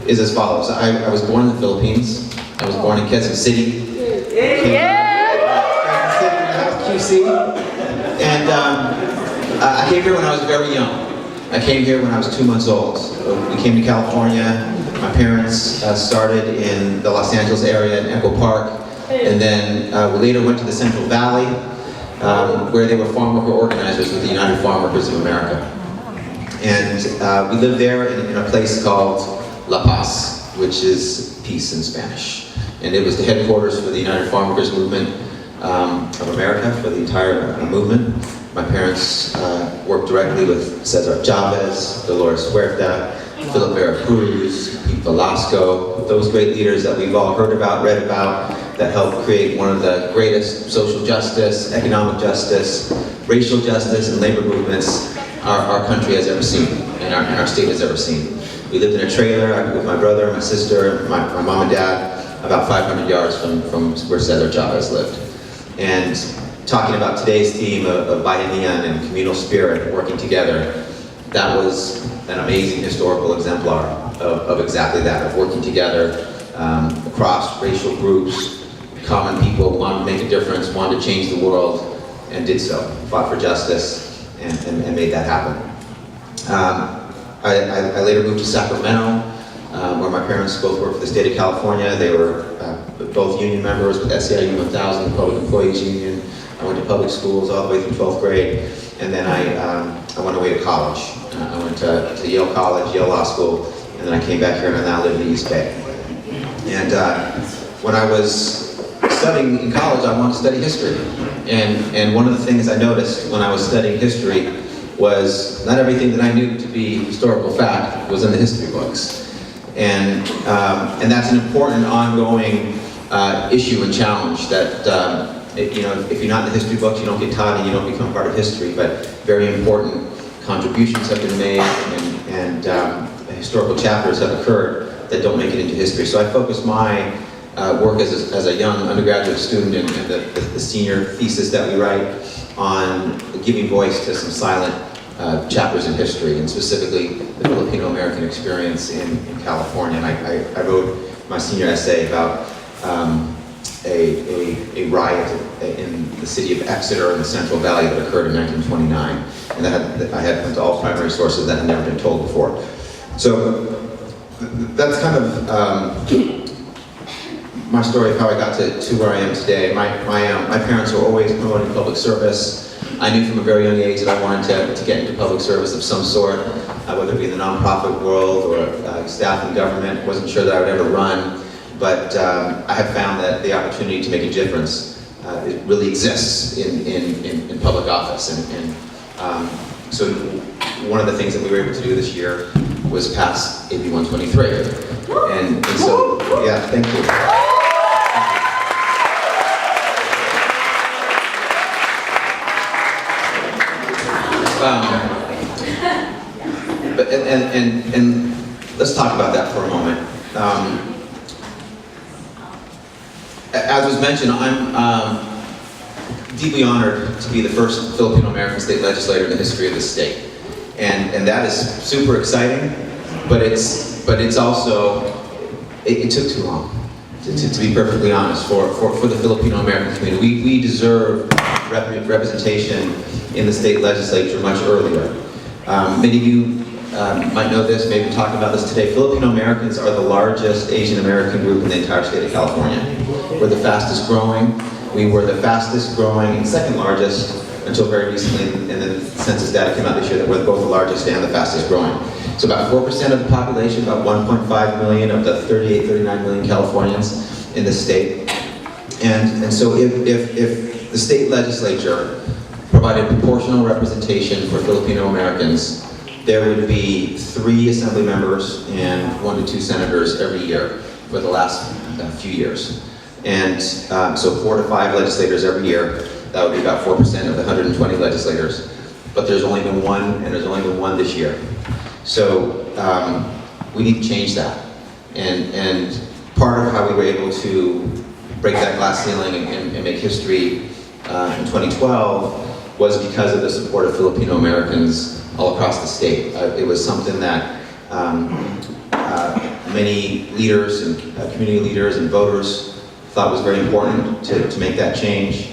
is as follows. I was born in the Philippines. I was born in Quezon City. QC. And I came here when I was very young. I came here when I was 2 months old. We came to California. My parents started in the Los Angeles area in Echo Park. And then we later went to the Central Valley, where they were farm worker organizers with the United Farm Workers of America. And we lived there in a place called La Paz, which is peace in Spanish. And it was the headquarters for the United Farm Workers Movement of America, for the entire movement. My parents worked directly with Cesar Chavez, Dolores Huerta, Philip Vera Cruz, Pete Velasco, those great leaders that we've all heard about, read about, that helped create one of the greatest social justice, economic justice, racial justice, and labor movements our country has ever seen, and our state has ever seen. We lived in a trailer with my brother, my sister, my mom and dad, about 500 yards from where Cesar Chavez lived. And talking about today's theme of bayanihan and communal spirit, working together, that was an amazing historical exemplar of exactly that, of working together across racial groups, common people who wanted to make a difference, wanted to change the world, and did so, fought for justice, and made that happen. I later moved to Sacramento, where my parents both worked for the state of California. They were both union members with SEIU 1000, the Public Employees Union. I went to public schools all the way through 12th grade, and then I went away to college. I went to Yale College, Yale Law School, and then I came back here and I now live in the East Bay. And when I was studying in college, I wanted to study history. And one of the things I noticed when I was studying history was not everything that I knew to be historical fact was in the history books. And that's an important ongoing issue and challenge that if you're not in the history books, you don't get taught and you don't become part of history, but very important contributions have been made and historical chapters have occurred that don't make it into history. So I focused my work as a young undergraduate student and the senior thesis that we write on giving voice to some silent chapters in history, and specifically the Filipino-American experience in California. And I wrote my senior essay about a riot in the city of Exeter in the Central Valley that occurred in 1929. And I had went to all primary sources that had never been told before. So that's kind of my story of how I got to where I am today. My parents were always promoting public service. I knew from a very young age that I wanted to get into public service of some sort, whether it be in the nonprofit world or staff in government. Wasn't sure that I would ever run, but I have found that the opportunity to make a difference it really exists in public office. So one of the things that we were able to do this year was pass AB 123. And so, yeah, thank you. And let's talk about that for a moment. As was mentioned, I'm deeply honored to be the first Filipino-American state legislator in the history of the state, and that is super exciting. But it's also it took too long. To be perfectly honest, for the Filipino-American community, we deserve representation in the state legislature much earlier. Many of you might know this, maybe we're talking about this today. Filipino-Americans are the largest Asian American group in the entire state of California. We're the fastest growing. We were the fastest growing and second largest until very recently, and then the census data came out this year that we're both the largest and the fastest growing. So about 4% of the population, about 1.5 million of the 38, 39 million Californians in the state. And so if the state legislature provided proportional representation for Filipino-Americans, there would be 3 assembly members and 1 to 2 senators every year for the last few years. And so 4 to 5 legislators every year. That would be about 4% of the 120 legislators. But there's only been 1, and there's only been 1 this year. So we need to change that. And part of how we were able to break that glass ceiling and make history in 2012 was because of the support of Filipino-Americans all across the state. It was something that many leaders and community leaders and voters thought was very important to make that change.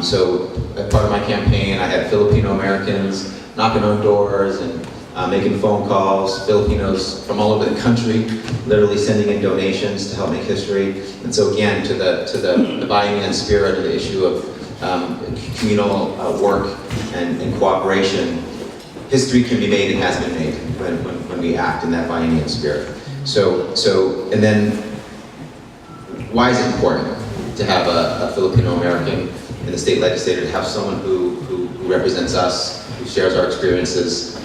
So as part of my campaign, I had Filipino-Americans knocking on doors and making phone calls, Filipinos from all over the country, literally sending in donations to help make history. And so again, to the buy-in and spirit of the issue of communal work and cooperation, history can be made and has been made when we act in that buy-in and spirit. And then, why is it important to have a Filipino-American in the state legislature, to have someone who represents us, who shares our experiences?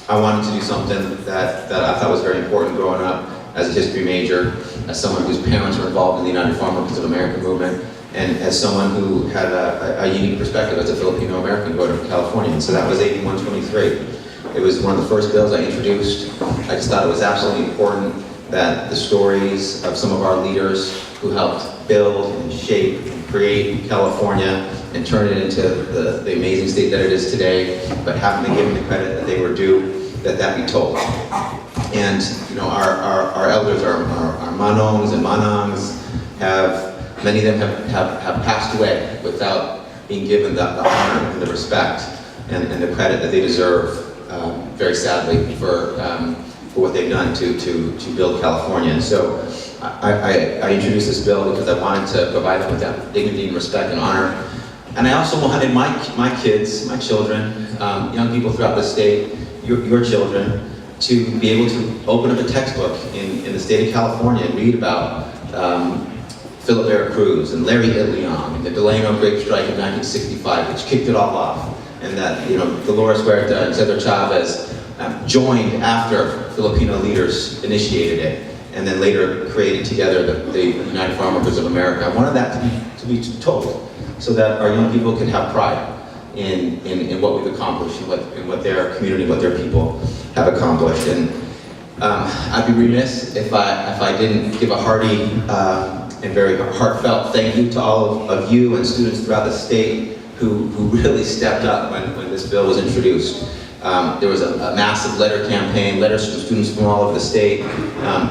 I wanted to do something that I thought was very important growing up as a history major, as someone whose parents were involved in the United Farmers of America movement, and as someone who had a unique perspective as a Filipino-American voter from California. And so that was AB 123. It was one of the first bills I introduced. I just thought it was absolutely important that the stories of some of our leaders who helped build and shape and create California and turn it into the amazing state that it is today, but haven't been given the credit that they were due, that be told. And you know, our elders, our manongs and manangs, many of them have passed away without being given the honor and the respect and the credit that they deserve, very sadly, for what they've done to build California. And so I introduced this bill because I wanted to provide them with that dignity and respect and honor. And I also wanted my kids, my children, young people throughout the state, your children, to be able to open up a textbook in the state of California and read about Philip Vera Cruz and Larry Ilion and the Delano grape strike in 1965, which kicked it all off. And that, you know, Dolores Huerta and Cesar Chavez joined after Filipino leaders initiated it, and then later created together the United Farmers of America. I wanted that to be told, so that our young people could have pride in what we've accomplished and what their community, what their people have accomplished. And I'd be remiss if I didn't give a hearty and very heartfelt thank you to all of you and students throughout the state who really stepped up when this bill was introduced. There was a massive letter campaign, letters from students from all over the state.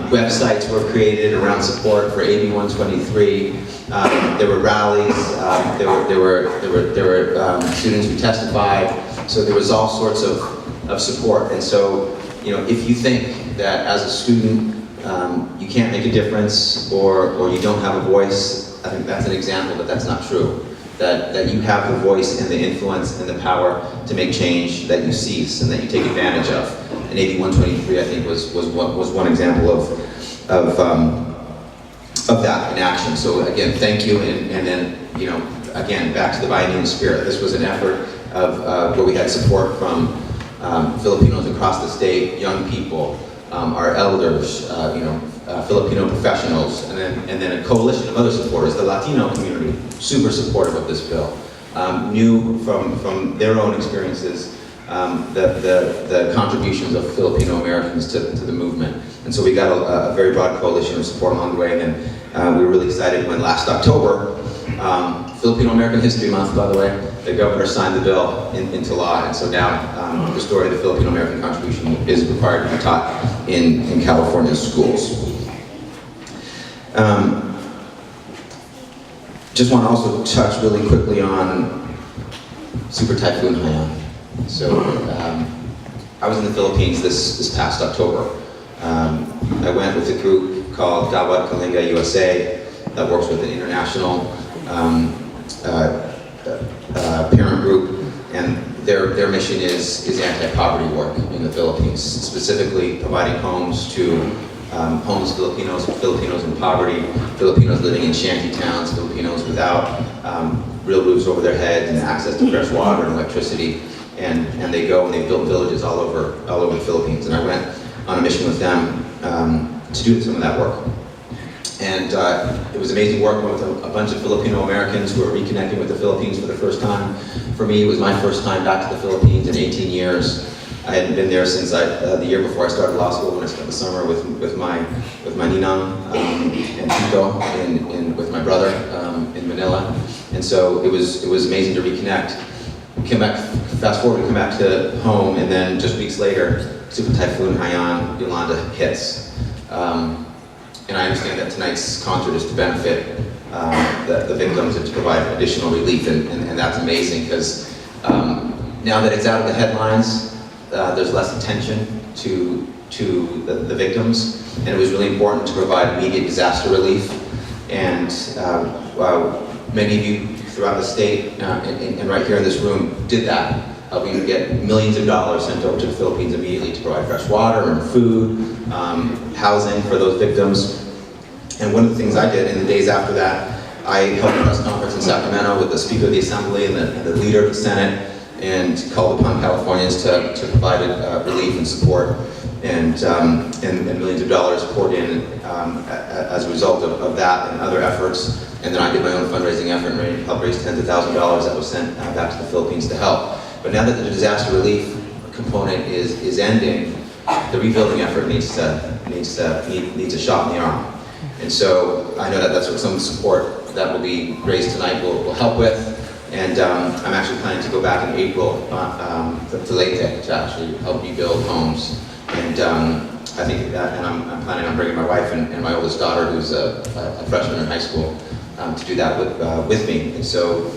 Websites were created around support for AB 123. There were rallies. There were students who testified. So there was all sorts of support. And so, you know, if you think that as a student you can't make a difference or you don't have a voice, I think that's an example that that's not true. That you have the voice and the influence and the power to make change that you seize and that you take advantage of. And AB 123, I think, was one example of that in action. So again, thank you, and then, you know, again, back to the buy-in spirit. This was an effort of where we had support from Filipinos across the state, young people, our elders, you know, Filipino professionals, and then a coalition of other supporters. The Latino community, super supportive of this bill, knew from their own experiences the contributions of Filipino-Americans to the movement. And so we got a very broad coalition of support along the way, and then we were really excited when last October, Filipino-American History Month, by the way, the governor signed the bill into law, and so now the story of the Filipino-American contribution is required to be taught in California schools. Just want to also touch really quickly on Super Typhoon Haiyan. So I was in the Philippines this past October. I went with a group called Gawad Kalinga USA that works with the international parent group, and their mission is anti-poverty work in the Philippines, specifically providing homes to homeless Filipinos in poverty, Filipinos living in shanty towns, Filipinos without real roofs over their heads and access to fresh water and electricity. And they go and they build villages all over the Philippines. And I went on a mission with them to do some of that work. And it was amazing working with a bunch of Filipino-Americans who were reconnecting with the Philippines for the first time. For me, it was my first time back to the Philippines in 18 years. I hadn't been there since the year before I started law school, when I spent the summer with my ninang in Tito, with my brother in Manila. And so it was amazing to reconnect. We came back, fast forward, we come back to home, and then just weeks later, Super Typhoon Haiyan, Yolanda hits. And I understand that tonight's concert is to benefit the victims and to provide additional relief, and that's amazing because now that it's out of the headlines, there's less attention to the victims, and it was really important to provide immediate disaster relief. And many of you throughout the state and right here in this room did that, helping to get millions of dollars sent over to the Philippines immediately to provide fresh water and food, housing for those victims. And one of the things I did in the days after that, I held a press conference in Sacramento with the Speaker of the Assembly and the Leader of the Senate, and called upon Californians to provide relief and support, and millions of dollars poured in as a result of that and other efforts. And then I did my own fundraising effort and helped raise tens of thousands of dollars that was sent back to the Philippines to help. But now that the disaster relief component is ending, the rebuilding effort needs a shot in the arm. And so I know that that's what some support that will be raised tonight will help with. And I'm actually planning to go back in April to Leyte to actually help rebuild homes. And I think that, and I'm planning on bringing my wife and my oldest daughter, who's a freshman in high school, to do that with me. And so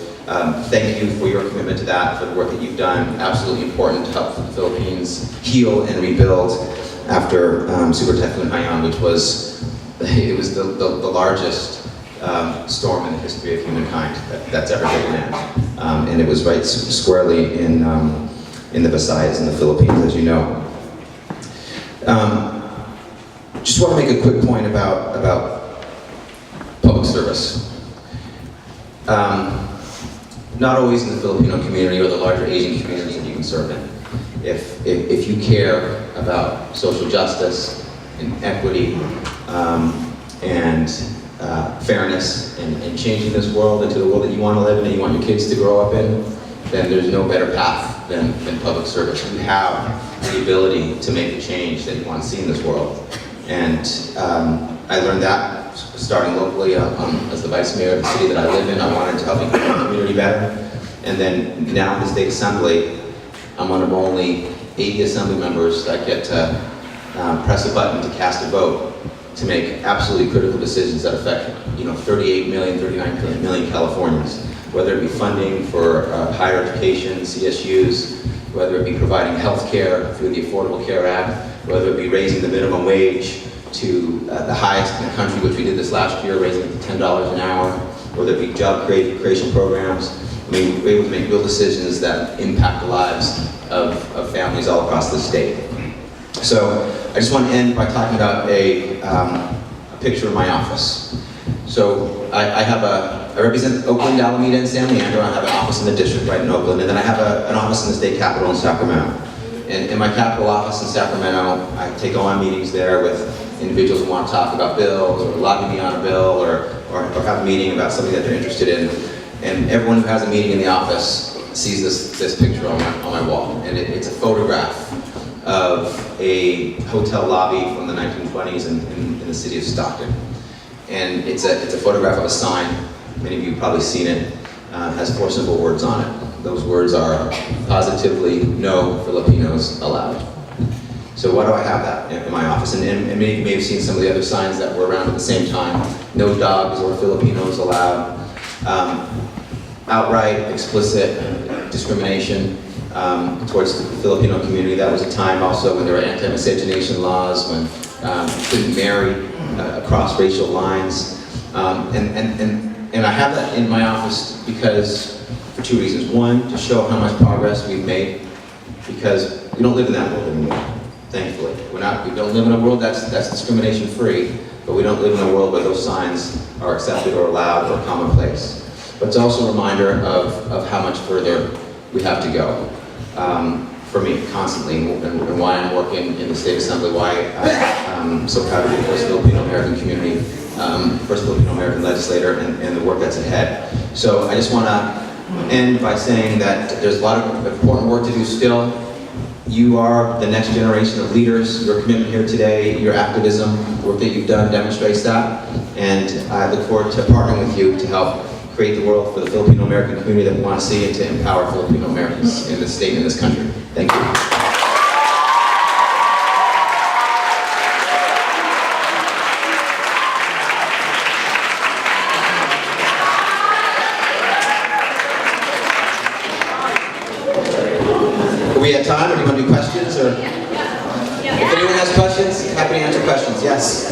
thank you for your commitment to that, for the work that you've done. Absolutely important to help the Philippines heal and rebuild after Super Typhoon Haiyan, which was the largest storm in the history of humankind that's ever hit land. And it was right squarely in the Visayas in the Philippines, as you know. Just want to make a quick point about public service. Not always in the Filipino community or the larger Asian communities that you can serve in. If you care about social justice and equity and fairness and changing this world into the world that you want to live in and you want your kids to grow up in, then there's no better path than public service. You have the ability to make the change that you want to see in this world. And I learned that starting locally as the vice mayor of the city that I live in. I wanted to help make the community better. And then now in the state assembly, I'm one of only 80 assembly members that get to press a button to cast a vote to make absolutely critical decisions that affect 38 million, 39 million Californians, whether it be funding for higher education, CSUs, whether it be providing health care through the Affordable Care Act, whether it be raising the minimum wage to the highest in the country, which we did this last year, raising it to $10 an hour, whether it be job creation programs. I mean, we're able to make real decisions that impact the lives of families all across the state. So I just want to end by talking about a picture of my office. So I represent Oakland, Alameda, and San Leandro. I have an office in the district right in Oakland, and then I have an office in the state capitol in Sacramento. And in my capital office in Sacramento, I take all my meetings there with individuals who want to talk about bills or lobby me on a bill or have a meeting about something that they're interested in. And everyone who has a meeting in the office sees this picture on my wall. And it's a photograph of a hotel lobby from the 1920s in the city of Stockton. And it's a photograph of a sign. Many of you have probably seen it. Has 4 simple words on it. Those words are positively no Filipinos allowed. So why do I have that in my office? And many of you may have seen some of the other signs that were around at the same time. No dogs or Filipinos allowed. Outright, explicit discrimination towards the Filipino community. That was a time also when there were anti-miscegenation laws, when you couldn't marry across racial lines. And I have that in my office because, for 2 reasons. One, to show how much progress we've made, because we don't live in that world anymore, thankfully. We don't live in a world that's discrimination-free, but we don't live in a world where those signs are accepted or allowed or commonplace. But it's also a reminder of how much further we have to go. For me, constantly, and why I'm working in the State Assembly, why I'm so proud to be the first Filipino-American community, first Filipino-American legislator, and the work that's ahead. So I just want to end by saying that there's a lot of important work to do still. You are the next generation of leaders. Your commitment here today, your activism, the work that you've done demonstrates that. And I look forward to partnering with you to help create the world for the Filipino-American community that we want to see and to empower Filipino-Americans in this state and in this country. Thank you. or do you want to do questions? Or if anyone has questions, happy to answer questions. Yes.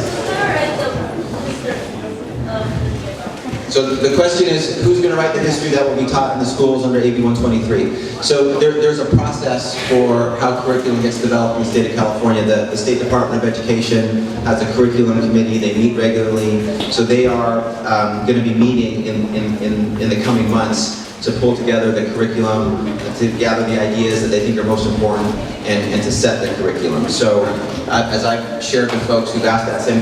So the question is, who's going to write the history that will be taught in the schools under AB 123? So there's a process for how curriculum gets developed in the state of California. The State Department of Education has a curriculum committee. They meet regularly. So they are going to be meeting in the coming months to pull together the curriculum, to gather the ideas that they think are most important, and to set the curriculum. So as I've shared with folks who've asked that same